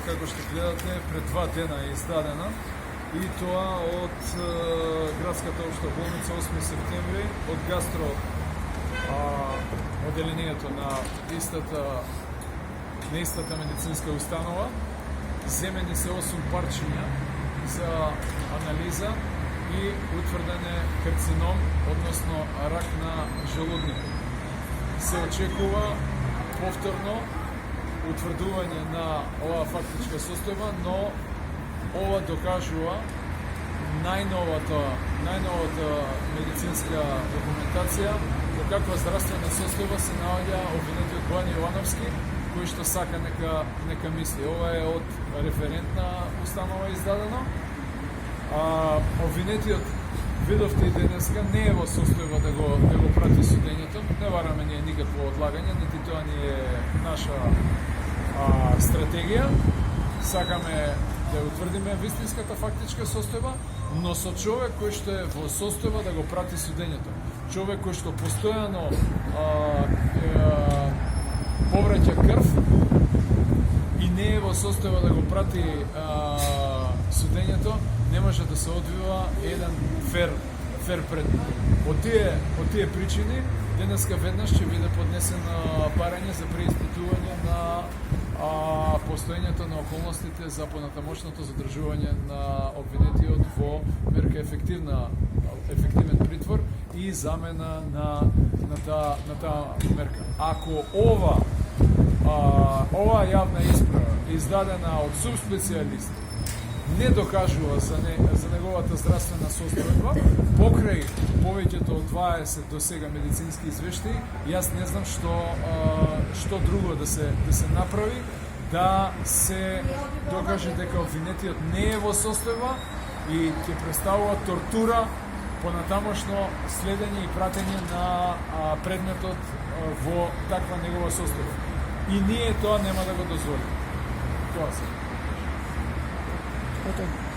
како што гледате, пред 2 дена е издадена и тоа од градската општа болница 8 септември, од гастро оделението на истата медицинска установа. Земени се 8 парчиња за анализа и утврден е карцином, односно рак на желудникот. Се очекува повторно утврдување на оваа фактичка состојба, но ова докажува најновата медицинска документација во каква здравствена состојба се наоѓа обвинетиот Бојан Јовановски, кој што сака нека мисли. Ова е од референтна установа издадено. Обвинетиот, видовте и денеска, не е во состојба да го прати судењето. Не бараме ние никакво одлагање, нити тоа ни е наша стратегија. Сакаме да утврдиме вистинската фактичка состојба, но со човек кој што е во состојба да го прати судењето. Човек кој што постојано повраќа крв и не е во состојба да го прати судењето, не може да се одвива еден фер предмет. Од тие причини, денеска веднаш ќе биде поднесено барање за преиспитување на постоењето на околностите за понатамошното задржување на обвинетиот во мерка ефективен притвор и замена на таа мерка. Ако ова јавна исправа издадена од субспецијалист не докажува за неговата здравствена состојба, покрај повеќето од 20 до сега медицински извештаи, јас не знам што друго да се направи да се докаже дека обвинетиот не е во состојба и ќе представува тортура понатамошно следење и пратење на предметот во таква негова состојба. И ние тоа нема да го дозволиме. Тоа се. Готово.